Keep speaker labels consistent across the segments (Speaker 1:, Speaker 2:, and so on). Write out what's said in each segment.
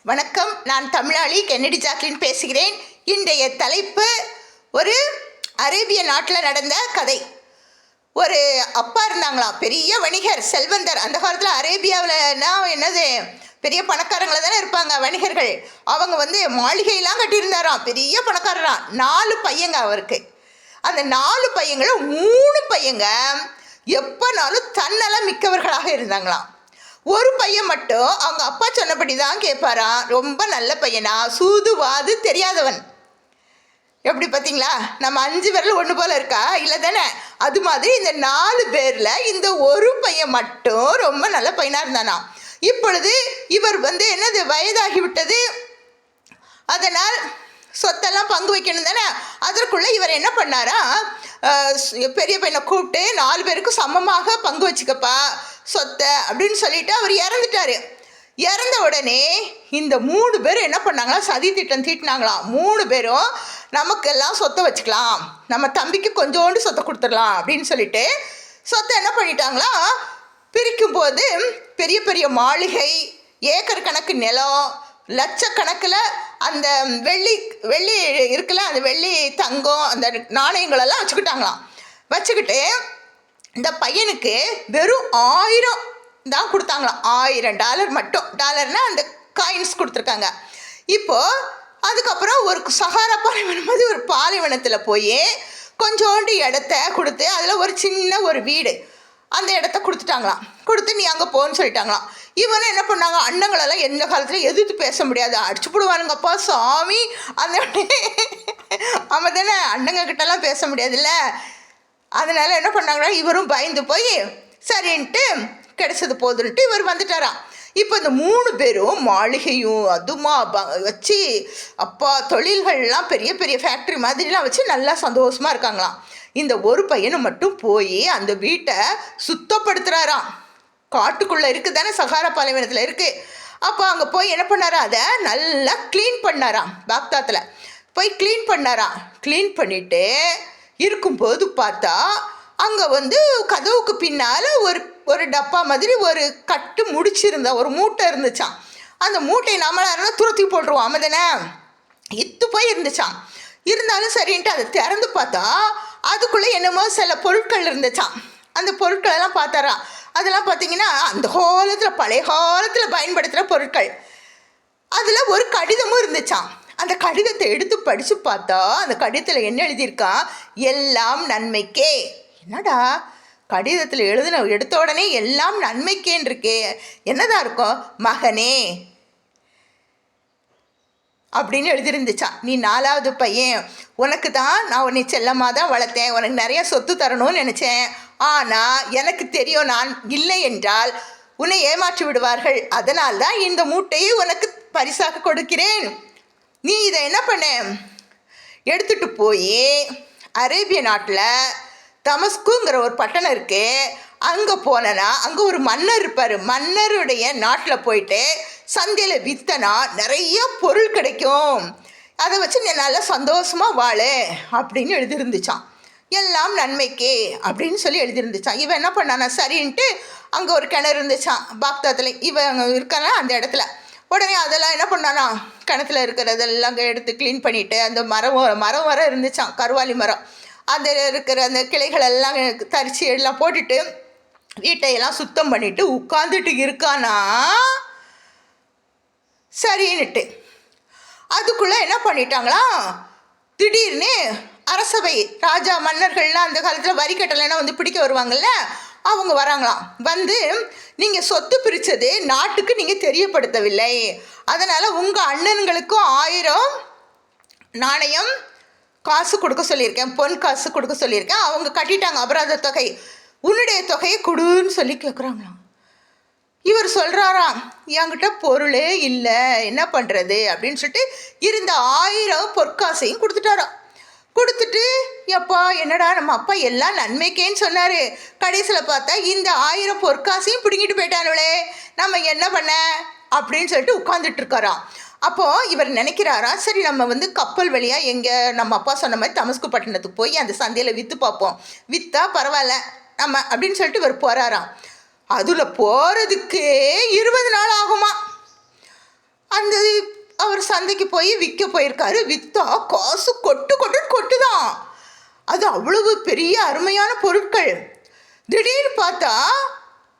Speaker 1: வணக்கம். நான் தமிழாளி Kennedy Jacqueline பேசுகிறேன். இன்றைய தலைப்பு ஒரு அரேபிய நாட்டில் நடந்த கதை. ஒரு அப்பா இருந்தாங்களாம், பெரிய வணிகர், செல்வந்தர். அந்த காலத்தில் அரேபியாவில்னா என்னது, பெரிய பணக்காரங்களை தானே இருப்பாங்க வணிகர்கள். அவங்க மாளிகையெல்லாம் கட்டியிருந்தாராம், பெரிய பணக்காரராம். 4 பையங்க அவருக்கு. அந்த 4 பையங்கள 3 பையங்க எப்போனாலும் தன்னலம் மிக்கவர்களாக இருந்தாங்களாம். ஒரு பையன் மட்டும் அவங்க அப்பா சொன்னபடி தான் கேட்பாராம். ரொம்ப நல்ல பையனா, சூதுவாது தெரியாதவன். எப்படி பார்த்தீங்களா, நம்ம 5 விரல் ஒன்று போல் இருக்கா, இல்லை தானே? அது மாதிரி இந்த 4 பேரில் இந்த ஒரு பையன் மட்டும் ரொம்ப நல்ல பையனாக இருந்தானா. இப்பொழுது இவர் என்னது, வயதாகி விட்டது. அதனால் சொத்தெல்லாம் பங்கு வைக்கணும் தானே. அதற்குள்ளே இவர் என்ன பண்ணாரா, பெரிய பையனை கூப்பிட்டு 4 பேருக்கும் சமமாக பங்கு வச்சுக்கப்பா சொத்தை அப்படின்னு சொல்லிட்டு அவர் இறந்துட்டார். இறந்த உடனே இந்த 3 பேரும் என்ன பண்ணாங்களா, சதி திட்டம் தீட்டினாங்களாம். 3 பேரும் நமக்கெல்லாம் சொத்தை வச்சுக்கலாம், நம்ம தம்பிக்கு கொஞ்சோண்டு சொத்தை கொடுத்துடலாம் அப்படின்னு சொல்லிட்டு சொத்தை என்ன பண்ணிட்டாங்களா, பிரிக்கும்போது பெரிய பெரிய மாளிகை, ஏக்கர் கணக்கு நிலம், லட்சக்கணக்கில் அந்த வெள்ளி இருக்குல்ல, அந்த வெள்ளி தங்கம் அந்த நாணயங்களெல்லாம் வச்சுக்கிட்டாங்களாம். வச்சுக்கிட்டு இந்த பையனுக்கு வெறும் 1000 தான் கொடுத்தாங்களாம். $1000 மட்டும். டாலர்னால் அந்த காயின்ஸ் கொடுத்துருக்காங்க. இப்போது அதுக்கப்புறம் ஒரு சஹாரா பாலைவனம் மாதிரி ஒரு பாலைவனத்தில் போய் கொஞ்சோண்டு இடத்த கொடுத்து அதில் ஒரு சின்ன ஒரு வீடு, அந்த இடத்த கொடுத்துட்டாங்களாம். கொடுத்து நீ அங்கே போன்னு சொல்லிட்டாங்களாம். இவனும் என்ன பண்ணாங்க, அண்ணங்களெல்லாம் எந்த காலத்தில் எதிர்த்து பேச முடியாது, அடிச்சு போடுவானுங்கப்பா சாமி. அந்த அவன் தானே, அண்ணங்க கிட்டலாம் பேச முடியாதுல்ல. அதனால் என்ன பண்ணாங்கன்னா, இவரும் பயந்து போய் சரின்ட்டு கிடைச்சது போதுன்ட்டு இவர் வந்துட்டாராம். இப்போ இந்த 3 பேரும் மாளிகையும் அதுமா வச்சு, அப்பா தொழில்கள்லாம் பெரிய பெரிய ஃபேக்ட்ரி மாதிரிலாம் வச்சு நல்லா சந்தோஷமாக இருக்காங்களாம். இந்த ஒரு பையனை மட்டும் போய் அந்த வீட்டை சுத்தப்படுத்துகிறாராம். காட்டுக்குள்ளே இருக்குது தானே, சஹாரா பாலைவனத்தில் இருக்குது. அப்போ அங்கே போய் என்ன பண்ணாராம், அதை நல்லா க்ளீன் பண்ணாராம். பாக்தாத்தில் போய் க்ளீன் பண்ணாராம். க்ளீன் பண்ணிவிட்டு இருக்கும்போது பார்த்தா அங்கே கதவுக்கு பின்னால் ஒரு டப்பா மாதிரி ஒரு கட்டு முடிச்சிருந்தா ஒரு மூட்டை இருந்துச்சான். அந்த மூட்டையை நம்மளாருன்னா துரத்தி போட்டுருவோம், ஆமாதானே, இத்து போய் இருந்துச்சான். இருந்தாலும் சரின்ட்டு அதை திறந்து பார்த்தா அதுக்குள்ளே என்னமோ சில பொருட்கள் இருந்துச்சான். அந்த பொருட்களெல்லாம் பார்த்தாராம். அதெல்லாம் பார்த்தீங்கன்னா அந்த காலத்தில், பழைய காலத்தில் பயன்படுத்துகிற பொருட்கள். அதில் ஒரு கடிதமும் இருந்துச்சான். அந்த கடிதத்தை எடுத்து படித்து பார்த்தா அந்த கடிதத்தில் என்ன எழுதியிருக்கான், எல்லாம் நன்மைக்கே. என்னடா கடிதத்தில் எடுத்த உடனே எல்லாம் நன்மைக்கேன்னு இருக்கே, என்னதான் இருக்கும், மகனே அப்படின்னு எழுதியிருந்துச்சான். நீ 4வது பையன், உனக்கு தான் நான் உன்னை செல்லமாக தான் வளர்த்தேன், உனக்கு நிறைய சொத்து தரணும்னு நினச்சேன். ஆனால் எனக்கு தெரியும், நான் இல்லை என்றால் உன்னை ஏமாற்றி விடுவார்கள். அதனால் தான் இந்த மூட்டையை உனக்கு பரிசாக கொடுக்கிறேன். நீ இதை என்ன பண்ண, எடுத்துகிட்டு போய் அரேபிய நாட்டில் தமஸ்குங்கிற ஒரு பட்டணம் இருக்குது, அங்கே போனேன்னா அங்கே ஒரு மன்னர் இருப்பார். மன்னருடைய நாட்டில் போயிட்டு சந்தையில் விற்றனா நிறைய பொருள் கிடைக்கும், அதை வச்சு நீ நல்லா சந்தோஷமாக வாழு அப்படின்னு எழுதியிருந்துச்சான். எல்லாம் நன்மைக்கே அப்படின்னு சொல்லி எழுதியிருந்துச்சான். இவன் என்ன பண்ணானா, சரின்ட்டு அங்கே ஒரு கிணறு இருந்துச்சான் பாக்தாத்தில், இவன் இருக்கானா அந்த இடத்துல. உடனே அதெல்லாம் என்ன பண்ணானா, கிணத்துல இருக்கிறதெல்லாம் எடுத்து க்ளீன் பண்ணிவிட்டு அந்த மரம் வர இருந்துச்சான், கருவாலி மரம். அதில் இருக்கிற அந்த கிளைகளெல்லாம் தரிச்சு எல்லாம் போட்டுட்டு வீட்டையெல்லாம் சுத்தம் பண்ணிவிட்டு உட்காந்துட்டு இருக்கானா. சரின்னுட்டு அதுக்குள்ளே என்ன பண்ணிட்டாங்களா, திடீர்னு அரசவை, ராஜா மன்னர்கள்லாம் அந்த காலத்தில் வரி கட்டலைன்னா பிடிக்க வருவாங்கள்ல, அவங்க வராங்களாம். நீங்கள் சொத்து பிரித்தது நாட்டுக்கு நீங்கள் தெரியப்படுத்தவில்லை, அதனால் உங்கள் அண்ணன்களுக்கும் 1000 நாணயம் காசு கொடுக்க சொல்லியிருக்கேன், பொன் காசு கொடுக்க சொல்லியிருக்கேன். அவங்க கட்டிட்டாங்க அபராத தொகை, உன்னுடைய தொகையை கொடுன்னு சொல்லி கேட்குறாங்களாம். இவர் சொல்கிறாராம், என்கிட்ட பொருளே இல்லை, என்ன பண்ணுறது அப்படின்னு சொல்லிட்டு இருந்த 1000 பொற்காசையும் கொடுத்துட்டாராம். கொடுத்துட்டு, எப்பா என்னடா நம்ம அப்பா எல்லாம் நன்மைக்கேன்னு சொன்னார், கடைசியில் பார்த்தா இந்த 1000 பொற்காசையும் பிடுங்கிட்டு போயிட்டானுங்களே, நம்ம என்ன பண்ண அப்படின்னு சொல்லிட்டு உட்காந்துட்டு இருக்காராம். அப்போது இவர் நினைக்கிறாரா, சரி நம்ம கப்பல் வழியாக எங்கே நம்ம அப்பா சொன்ன மாதிரி தமஸ்கு பட்டணத்துக்கு போய் அந்த சந்தையில் விற்று பார்ப்போம், விற்றா பரவாயில்ல நம்ம அப்படின்னு சொல்லிட்டு இவர் போகிறாராம். அதில் போகிறதுக்கே 20 நாள் ஆகுமா. அந்த சந்தைக்கு போய் விற்க போயிருக்காரு. விற்றா காசு கொட்டுதான். அது அவ்வளவு பெரிய அருமையான பொருட்கள். திடீர்னு பார்த்தா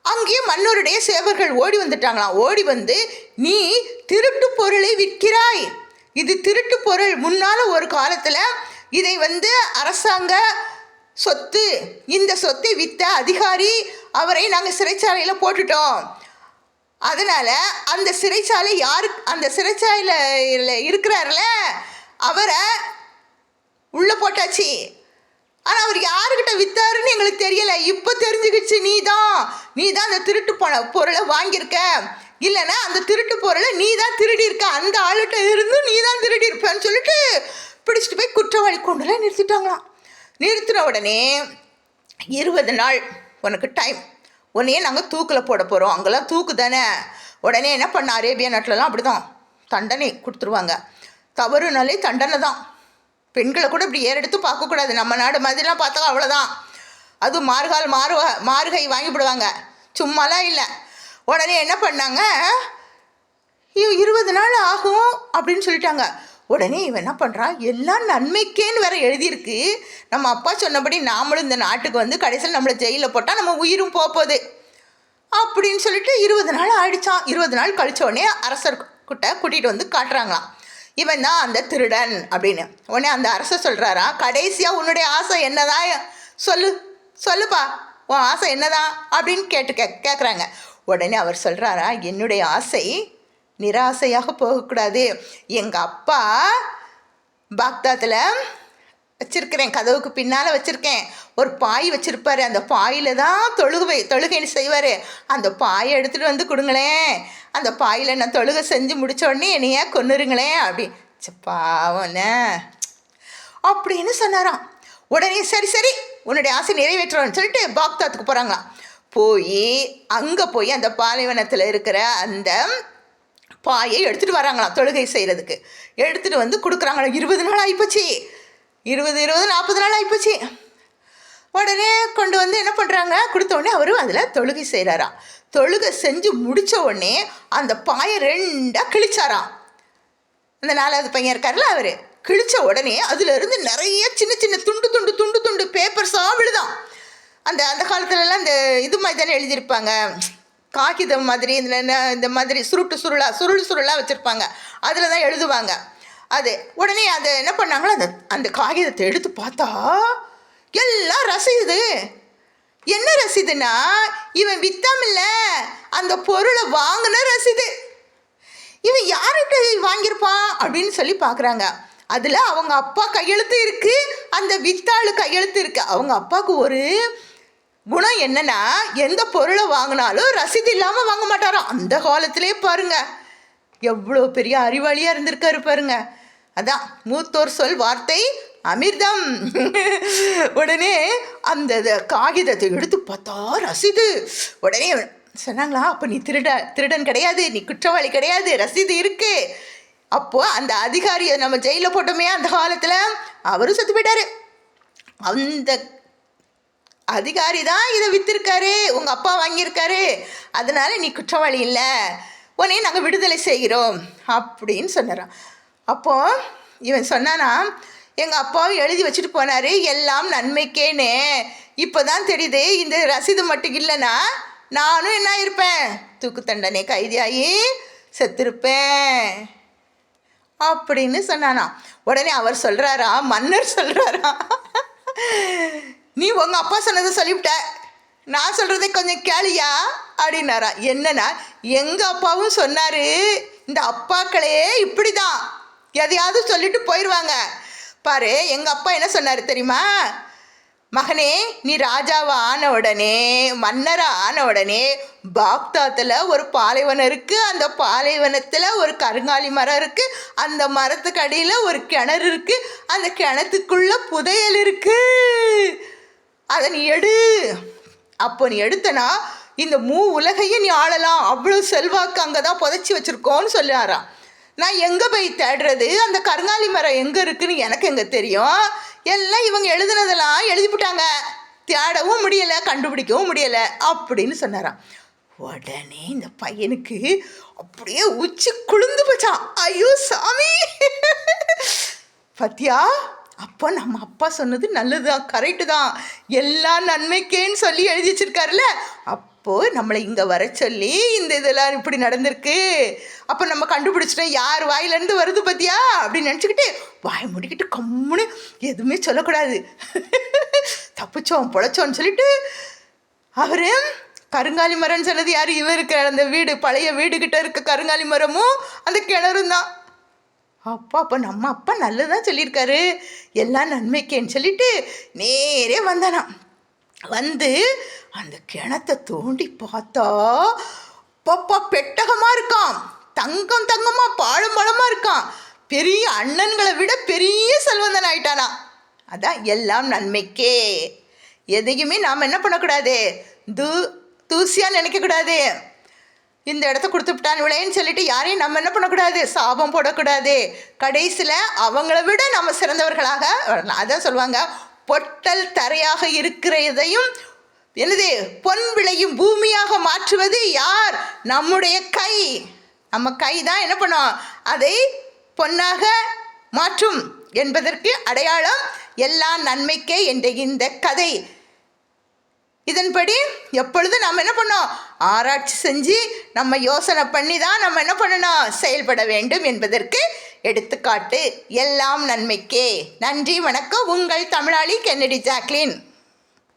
Speaker 1: அங்கேயே மன்னருடைய சேவர்கள் ஓடி வந்துட்டாங்களாம். ஓடி வந்து, நீ திருட்டு பொருளை விற்கிறாய், இது திருட்டு பொருள், முன்னால் ஒரு காலத்தில் இதை வந்து அரசாங்க சொத்து, இந்த சொத்தை விற்ற அதிகாரி அவரை நாங்கள் சிறைச்சாலையில் போட்டுட்டோம். அதனால் அந்த சிறைச்சாலை அந்த சிறைச்சாலையில் இருக்கிறார்ல அவரை உள்ளே போட்டாச்சு. ஆனால் அவர் யாருக்கிட்ட விற்றாருன்னு எங்களுக்கு தெரியலை. இப்போ தெரிஞ்சுக்கிச்சு, நீ தான் அந்த திருட்டு பொருளை வாங்கியிருக்க, இல்லைன்னா அந்த திருட்டு பொருளை நீ தான் திருடி இருக்க, அந்த ஆளுகிட்ட இருந்து நீ தான் திருடி இருப்பேன்னு சொல்லிட்டு பிடிச்சிட்டு போய் குற்றவாளி கொண்டுலாம் நிறுத்திட்டாங்களாம். நிறுத்தின உடனே 20 நாள் உனக்கு டைம், உன்னையே நாங்கள் தூக்கில் போட போகிறோம். அங்கெல்லாம் தூக்கு தானே. உடனே என்ன பண்ண, அரேபியா நாட்டிலலாம் அப்படி தான் தண்டனை கொடுத்துருவாங்க. தவறுனாலே தண்டனை தான். பெண்களை கூட இப்படி ஏறெடுத்து பார்க்கக்கூடாது. நம்ம நாடு மாதிரிலாம் பார்த்தா அவ்வளோதான். அதுவும் மாறுகை வாங்கிவிடுவாங்க, சும்மாலாம் இல்லை. உடனே என்ன பண்ணாங்க, 20 நாள் ஆகும் அப்படின்னு சொல்லிட்டாங்க. உடனே இவன் என்ன பண்ணுறான், எல்லாம் நன்மைக்கேன்னு வேற எழுதியிருக்கு, நம்ம அப்பா சொன்னபடி நாமளும் இந்த நாட்டுக்கு வந்து கடைசியில் நம்மளை ஜெயிலில் போட்டால் நம்ம உயிரும் போகுது அப்படின்னு சொல்லிட்டு 20 நாள் ஆயிடுச்சான். 20 நாள் கழிச்ச உடனே அரசர்கிட்ட கூட்டிகிட்டு வந்து காட்டுறாங்களாம், இவன் தான் அந்த திருடன் அப்படின்னு. உடனே அந்த அரசர் சொல்கிறாராம், கடைசியாக உன்னுடைய ஆசை என்னதான் சொல்லுப்பா, உன் ஆசை என்னதான் அப்படின்னு கேட்குறாங்க. உடனே அவர் சொல்கிறாரா, என்னுடைய ஆசை நிராசையாக போகக்கூடாது. எங்கள் அப்பா பாக்தாத்தில் வச்சுருக்கிறேன், கதவுக்கு பின்னால் வச்சுருக்கேன், ஒரு பாய் வச்சுருப்பார், அந்த பாயில் தான் தொழுகைன்னு செய்வார். அந்த பாயை எடுத்துகிட்டு வந்து கொடுங்களேன், அந்த பாயில் நான் தொழுகை செஞ்சு முடித்த உடனே என்னையே கொன்னுருங்களேன் அப்படி. பாவன அப்படின்னு சொன்னாராம். உடனே சரி உன்னுடைய ஆசை நிறைவேற்றணும்னு சொல்லிட்டு பாக்தாத்துக்கு போகிறாங்களாம். அங்கே போய் அந்த பாலைவனத்தில் இருக்கிற அந்த பாயை எடுத்துகிட்டு வராங்களாம் தொழுகை செய்கிறதுக்கு. எடுத்துகிட்டு வந்து கொடுக்குறாங்களாம். 20 நாள் ஆகிப்போச்சு, 40 நாள் ஆகிப்போச்சு. உடனே கொண்டு வந்து என்ன பண்ணுறாங்க, கொடுத்த உடனே அவரும் அதில் தொழுகை செய்கிறாராம். தொழுகை செஞ்சு முடித்த உடனே அந்த பாயை 2ஆக கிழிச்சாராம். அந்த 4வது பையன் இருக்கார்ல, அவர் கிழிச்ச உடனே அதுலேருந்து நிறைய சின்ன சின்ன துண்டு பேப்பர்ஸாக விழுதான். அந்த காலத்துலலாம் இந்த இது மாதிரி தானே எழுதியிருப்பாங்க, காகிதம் மாதிரி, இந்த மாதிரி சுருளாக வச்சுருப்பாங்க, அதில் தான் எழுதுவாங்க. அது உடனே அதை என்ன பண்ணாங்களோ, அந்த காகிதத்தை எடுத்து பார்த்தா எல்லாம் ரசீது. என்ன ரசீதுன்னா, இவன் வித்தாமில்ல அந்த பொருளை வாங்கின ரசீது. இவன் யார்கிட்ட வாங்கியிருப்பான் அப்படின்னு சொல்லி பார்க்குறாங்க. அதில் அவங்க அப்பா கையெழுத்து இருக்குது, அந்த வித்தாளு கையெழுத்து இருக்குது. அவங்க அப்பாவுக்கு ஒரு குணம் என்னன்னா, எந்த பொருளை வாங்கினாலும் ரசீது இல்லாமல் வாங்க மாட்டாராம். அந்த காலத்திலே பாருங்க, எவ்வளோ பெரிய அறிவாளியாக இருந்திருக்காரு பாருங்க. அதான் மூத்தோர் சொல் வார்த்தை அமிர்தம். உடனே அந்த காகிதத்தை எடுத்து பார்த்தா ரசீது. உடனே சொன்னாங்களா, அப்போ நீ திருடன் கிடையாது, நீ குற்றவாளி கிடையாது, ரசீது இருக்கு. அப்போது அந்த அதிகாரியை நம்ம ஜெயிலில் போட்டோமே அந்த காலத்தில், அவரும் செத்து போயிட்டாரு. அந்த அதிகாரி தான் இதை விற்றுருக்காரு, உங்கள் அப்பா வாங்கியிருக்காரு, அதனால நீ குற்றவாளி இல்லை, உடனே நாங்கள் விடுதலை செய்கிறோம் அப்படின்னு சொன்னாராம். அப்போது இவன் சொன்னானா, எங்கள் அப்பாவும் எழுதி வச்சுட்டு போனார் எல்லாம் நன்மைக்கேன்னு. இப்போ தான் தெரியுது, இந்த ரசீது மட்டும் இல்லைன்னா நானும் என்ன இருப்பேன், தூக்கு தண்டனை கைதியாகி செத்துருப்பேன் அப்படின்னு சொன்னானா. உடனே அவர் சொல்கிறாரா, மன்னர் சொல்கிறாரா, நீ உங்கள் அப்பா சொன்னதை சொல்லிவிட்ட, நான் சொல்கிறதை கொஞ்சம் கேளியா அப்படின்னாரா. என்னன்னா, எங்கள் அப்பாவும் சொன்னார், இந்த அப்பாக்களே இப்படி தான் எதையாவது சொல்லிட்டு போயிடுவாங்க பாரு. எங்கள் அப்பா என்ன சொன்னார் தெரியுமா, மகனே நீ ராஜாவை ஆன உடனே, மன்னராக ஆன உடனே பாக்தாத்தில் ஒரு பாலைவனம் இருக்குது, அந்த பாலைவனத்தில் ஒரு கருங்காலி மரம் இருக்குது, அந்த மரத்துக்கு அடியில் ஒரு கிணறு இருக்குது, அந்த கிணத்துக்குள்ளே புதையல் இருக்குது, அதை நீ எடு. அப்போ நீ எடுத்தனா இந்த உலகையும் நீ ஆளலாம், அவ்வளோ செல்வாக்கு அங்கே தான் புதைச்சி வச்சுருக்கோன்னு சொல்லாராம். நான் எங்கே போய் தேடுறது, அந்த கருங்காலி மரம் எங்கே இருக்குதுன்னு எனக்கு எங்கே தெரியும், எல்லாம் இவங்க எழுதுனதெல்லாம் எழுதிவிட்டாங்க, தேடவும் முடியலை, கண்டுபிடிக்கவும் முடியலை அப்படின்னு சொன்னாராம். உடனே இந்த பையனுக்கு அப்படியே உச்சி குளிர்ந்து போச்சான். ஐயோ சாமி, பத்தியா? அப்போ நம்ம அப்பா சொன்னது நல்லதுதான், கரெக்டு தான், எல்லாம் நன்மைக்கேன்னு சொல்லி எழுதி வச்சிருக்காருல்ல. அப்போது நம்மளை இங்கே வர சொல்லி இந்த இதெல்லாம் இப்படி நடந்திருக்கு. அப்போ நம்ம கண்டுபிடிச்சிட்டோம் யார் வாயிலேருந்து வருது பத்தியா அப்படின்னு நினச்சிக்கிட்டு வாய் முடிக்கிட்டு கம்முன்னு எதுவுமே சொல்லக்கூடாது. தப்பிச்சோம் பொழைச்சோன்னு சொல்லிட்டு அவர் கருங்காலி மரம்னு சொன்னது யார்? இவருக்கு அந்த வீடு, பழைய வீடுகிட்ட இருக்க கருங்காலி மரமும் அந்த கிணறும் தான். அப்போ நம்ம அப்பா நல்லதான் சொல்லியிருக்காரு, எல்லாம் நன்மைக்கேன்னு சொல்லிட்டு நேரே வந்தானா. வந்து அந்த கிணத்தை தோண்டி பார்த்தா பாப்பா பெட்டகமாக இருக்கான், தங்கம் தங்கமாக பாழம் பழமாக இருக்கான். பெரிய அண்ணன்களை விட பெரிய செல்வந்தன் ஆயிட்டானா. அதான் எல்லாம் நன்மைக்கே. எதையுமே நாம் என்ன பண்ணக்கூடாது, தூசியாக நினைக்கக்கூடாது. இந்த இடத்த கொடுத்துட்டான் விளையன்னு சொல்லிட்டு யாரையும் நம்ம என்ன பண்ணக்கூடாது, சாபம் போடக்கூடாது. கடைசியில் அவங்கள விட நம்ம சிறந்தவர்களாக வரலாம். அதான் சொல்லுவாங்க, பொட்டல் தரையாக இருக்கிறதையும் என்னது பொன் விளையும் பூமியாக மாற்றுவது யார்? நம்முடைய கை. நம்ம கை தான் என்ன பண்ணோம், அதை பொன்னாக மாற்றும் என்பதற்கு அடையாளம் எல்லாம் நன்மைக்கே என்ற இந்த கதை. இதன்படி எப்பொழுதும் நம்ம என்ன பண்ணோம், ஆராய்ச்சி செஞ்சு நம்ம யோசனை பண்ணி தான் நம்ம என்ன பண்ணணும், செயல்பட வேண்டும் என்பதற்கு எடுத்துக்காட்டு எல்லாம் நன்மைக்கே. நன்றி, வணக்கம். உங்கள் தமிழாளி கென்னடி ஜாக்லின்.